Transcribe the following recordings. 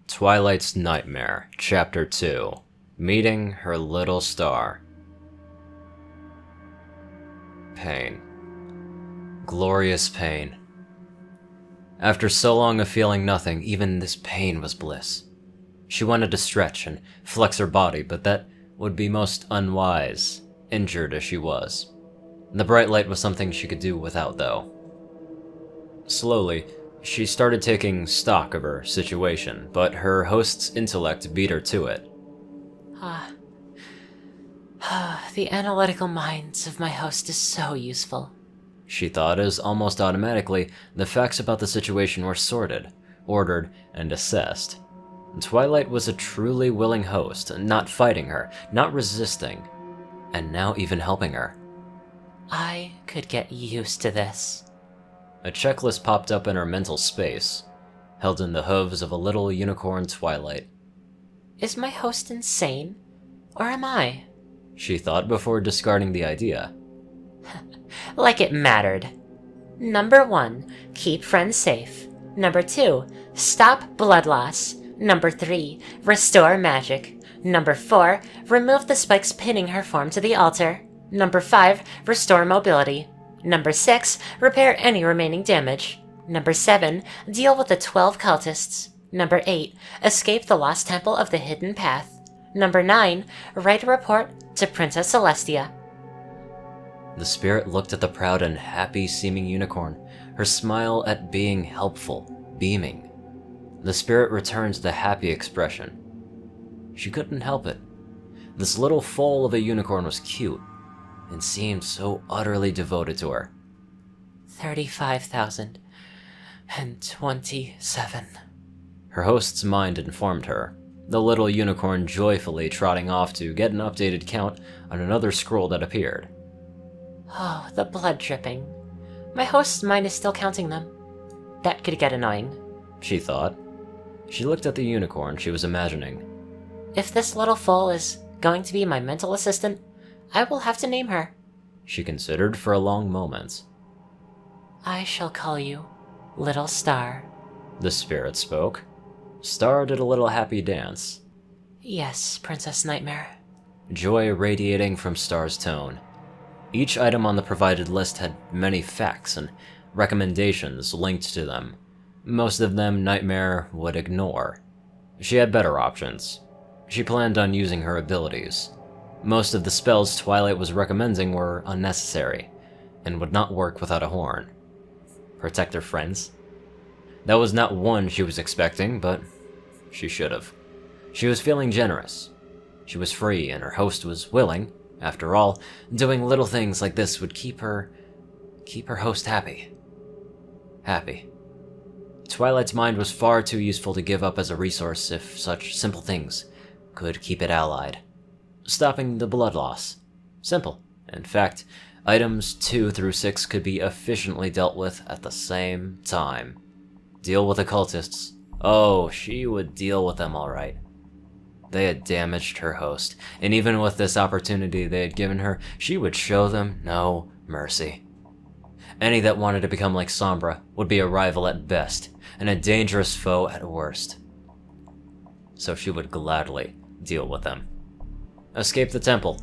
Twilight's Nightmare, Chapter 2, Meeting Her Little Star. Pain. Glorious pain. After so long of feeling nothing, even this pain was bliss. She wanted to stretch and flex her body, but that would be most unwise, injured as she was. The bright light was something she could do without, though. Slowly, she started taking stock of her situation, but her host's intellect beat her to it. The analytical minds of my host is so useful, She thought, as almost automatically the facts about the situation were sorted, ordered, and assessed. Twilight was a truly willing host, not fighting her, not resisting, and now even helping her. I could get used to this. A checklist popped up in her mental space, held in the hooves of a little unicorn Twilight. Is my host insane? Or am I? She thought before discarding the idea. Like it mattered. Number 1, keep friends safe. Number 2, stop blood loss. Number 3, restore magic. Number 4, remove the spikes pinning her form to the altar. Number 5, restore mobility. Number 6, repair any remaining damage. Number 7, deal with the 12 cultists. Number 8, escape the lost temple of the hidden path. Number 9, write a report to Princess Celestia. The spirit looked at the proud and happy-seeming unicorn, her smile at being helpful, beaming. The spirit returned the happy expression. She couldn't help it. This little foal of a unicorn was cute, and seemed so utterly devoted to her. 35,027. Her host's mind informed her, the little unicorn joyfully trotting off to get an updated count on another scroll that appeared. Oh, the blood dripping. My host's mind is still counting them. That could get annoying, She thought. She looked at the unicorn she was imagining. If this little foal is going to be my mental assistant, I will have to name her. She considered for a long moment. I shall call you Little Star. The spirit spoke. Star did a little happy dance. Yes, Princess Nightmare. Joy radiating from Star's tone. Each item on the provided list had many facts and recommendations linked to them. Most of them Nightmare would ignore. She had better options. She planned on using her abilities. Most of the spells Twilight was recommending were unnecessary, and would not work without a horn. Protect her friends? That was not one she was expecting, but she should have. She was feeling generous. She was free, and her host was willing. After all, doing little things like this would keep her host happy. Happy. Twilight's mind was far too useful to give up as a resource if such simple things could keep it allied. Stopping the blood loss. Simple. In fact, items 2 through 6 could be efficiently dealt with at the same time. Deal with the cultists. Oh, she would deal with them all right. They had damaged her host, and even with this opportunity they had given her, she would show them no mercy. Any that wanted to become like Sombra would be a rival at best, and a dangerous foe at worst. So she would gladly deal with them. Escape the temple.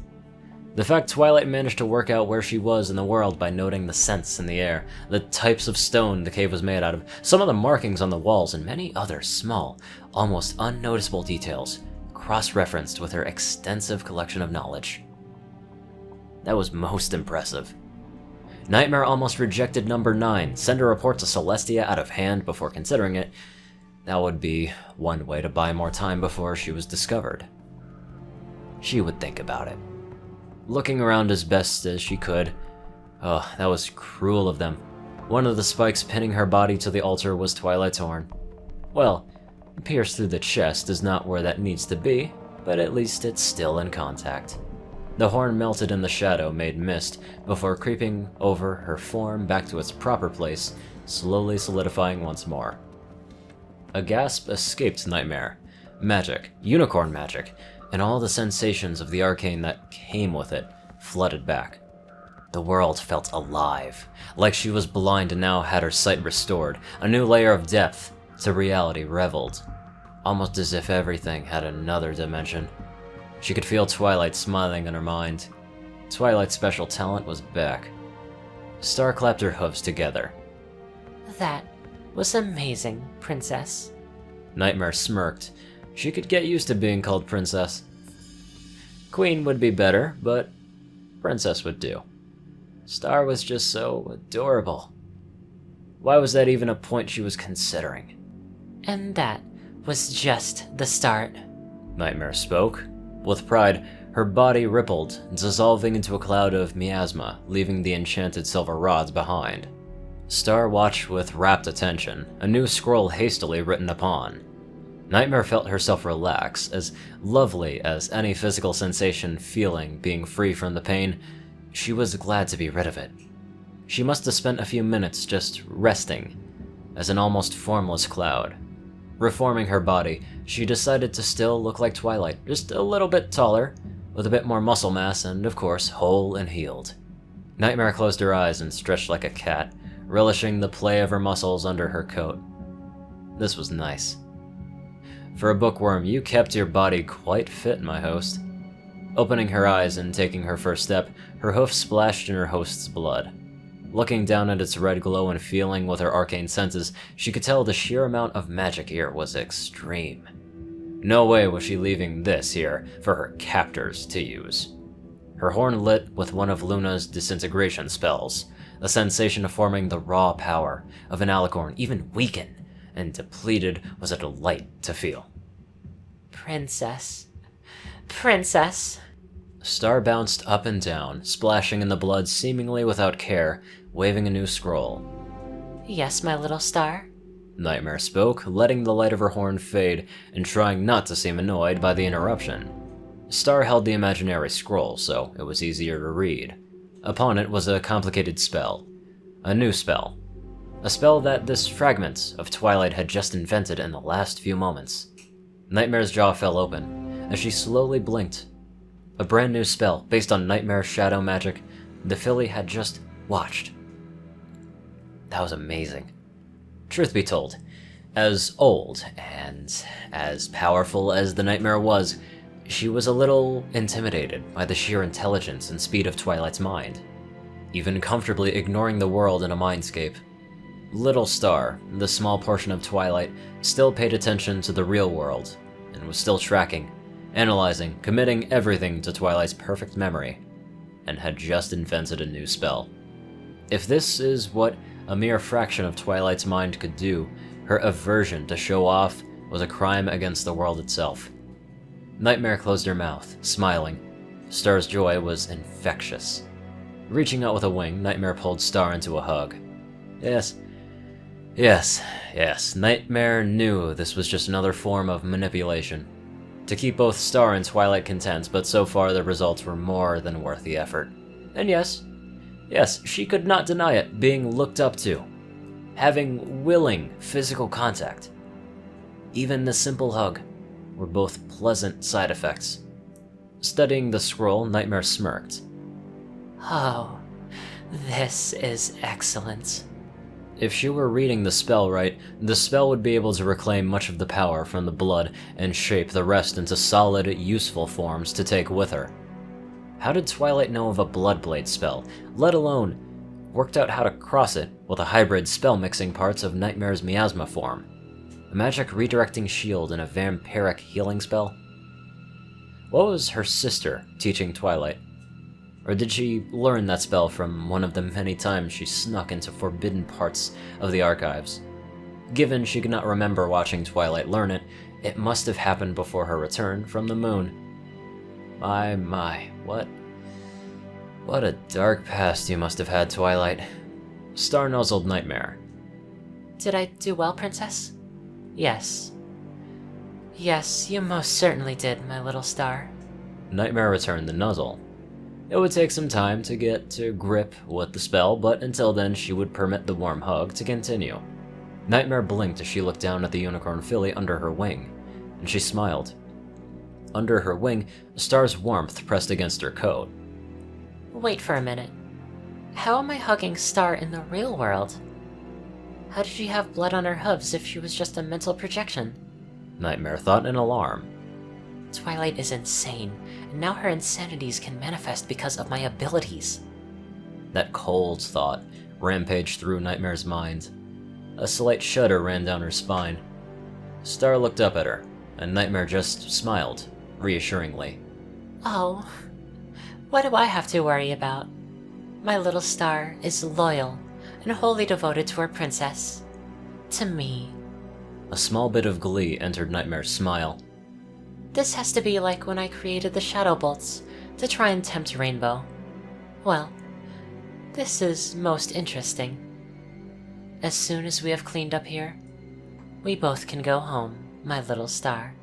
The fact Twilight managed to work out where she was in the world by noting the scents in the air, the types of stone the cave was made out of, some of the markings on the walls, and many other small, almost unnoticeable details, cross-referenced with her extensive collection of knowledge. That was most impressive. Nightmare almost rejected number 9, send a report to Celestia out of hand before considering it. That would be one way to buy more time before she was discovered. She would think about it. Looking around as best as she could. Oh, that was cruel of them. One of the spikes pinning her body to the altar was Twilight's horn. Well, pierced through the chest is not where that needs to be, but at least it's still in contact. The horn melted in the shadow made mist before creeping over her form back to its proper place, slowly solidifying once more. A gasp escaped Nightmare. Magic, unicorn magic, and all the sensations of the arcane that came with it flooded back. The world felt alive, like she was blind and now had her sight restored. A new layer of depth to reality reveled. almost as if everything had another dimension. She could feel Twilight smiling in her mind. Twilight's special talent was back. Star clapped her hooves together. That was amazing, Princess. Nightmare smirked. She could get used to being called Princess. Queen would be better, but Princess would do. Star was just so adorable. Why was that even a point she was considering? And that was just the start. Nightmare spoke. With pride, her body rippled, dissolving into a cloud of miasma, leaving the enchanted silver rods behind. Star watched with rapt attention, a new scroll hastily written upon. Nightmare felt herself relax, as lovely as any physical sensation feeling being free from the pain. She was glad to be rid of it. She must have spent a few minutes just resting, as an almost formless cloud. Reforming her body, she decided to still look like Twilight, just a little bit taller, with a bit more muscle mass and, of course, whole and healed. Nightmare closed her eyes and stretched like a cat, relishing the play of her muscles under her coat. This was nice. For a bookworm, you kept your body quite fit, my host. Opening her eyes and taking her first step, her hoof splashed in her host's blood. Looking down at its red glow and feeling with her arcane senses, she could tell the sheer amount of magic here was extreme. No way was she leaving this here for her captors to use. Her horn lit with one of Luna's disintegration spells, the sensation of forming the raw power of an alicorn, even weakened and depleted, was a delight to feel. Princess. Princess. Star bounced up and down, splashing in the blood seemingly without care, waving a new scroll. Yes, my little star. Nightmare spoke, letting the light of her horn fade and trying not to seem annoyed by the interruption. Star held the imaginary scroll, so it was easier to read. Upon it was a complicated spell. A new spell. A spell that this fragment of Twilight had just invented in the last few moments. Nightmare's jaw fell open as she slowly blinked. A brand new spell based on Nightmare shadow magic the filly had just watched. That was amazing. Truth be told, as old and as powerful as the Nightmare was, she was a little intimidated by the sheer intelligence and speed of Twilight's mind, even comfortably ignoring the world in a mindscape. Little Star, the small portion of Twilight, still paid attention to the real world, and was still tracking, analyzing, committing everything to Twilight's perfect memory, and had just invented a new spell. If this is what a mere fraction of Twilight's mind could do, her aversion to show off was a crime against the world itself. Nightmare closed her mouth, smiling. Star's joy was infectious. Reaching out with a wing, Nightmare pulled Star into a hug. Yes, Nightmare knew this was just another form of manipulation. To keep both Star and Twilight content, but so far the results were more than worth the effort. And yes, she could not deny it, being looked up to. Having willing physical contact. Even the simple hug were both pleasant side effects. Studying the scroll, Nightmare smirked. Oh, this is excellent. If she were reading the spell right, the spell would be able to reclaim much of the power from the blood and shape the rest into solid, useful forms to take with her. How did Twilight know of a Bloodblade spell, let alone worked out how to cross it with a hybrid spell mixing parts of Nightmare's miasma form? A magic redirecting shield and a vampiric healing spell? What was her sister teaching Twilight? Or did she learn that spell from one of the many times she snuck into forbidden parts of the archives? Given she could not remember watching Twilight learn it, it must have happened before her return from the moon. My, what a dark past you must have had, Twilight. Star nuzzled Nightmare. Did I do well, Princess? Yes. Yes, you most certainly did, my little star. Nightmare returned the nuzzle. It would take some time to get to grip with the spell, but until then she would permit the warm hug to continue. Nightmare blinked as she looked down at the unicorn filly under her wing, and she smiled. Under her wing, Star's warmth pressed against her coat. Wait for a minute. How am I hugging Star in the real world? How did she have blood on her hooves if she was just a mental projection? Nightmare thought in alarm. Twilight is insane, and now her insanities can manifest because of my abilities. That cold thought rampaged through Nightmare's mind. A slight shudder ran down her spine. Star looked up at her, and Nightmare just smiled, reassuringly. Oh, what do I have to worry about? My little star is loyal and wholly devoted to her princess. To me. A small bit of glee entered Nightmare's smile. This has to be like when I created the Shadow Bolts to try and tempt Rainbow. Well, this is most interesting. As soon as we have cleaned up here, we both can go home, my little star.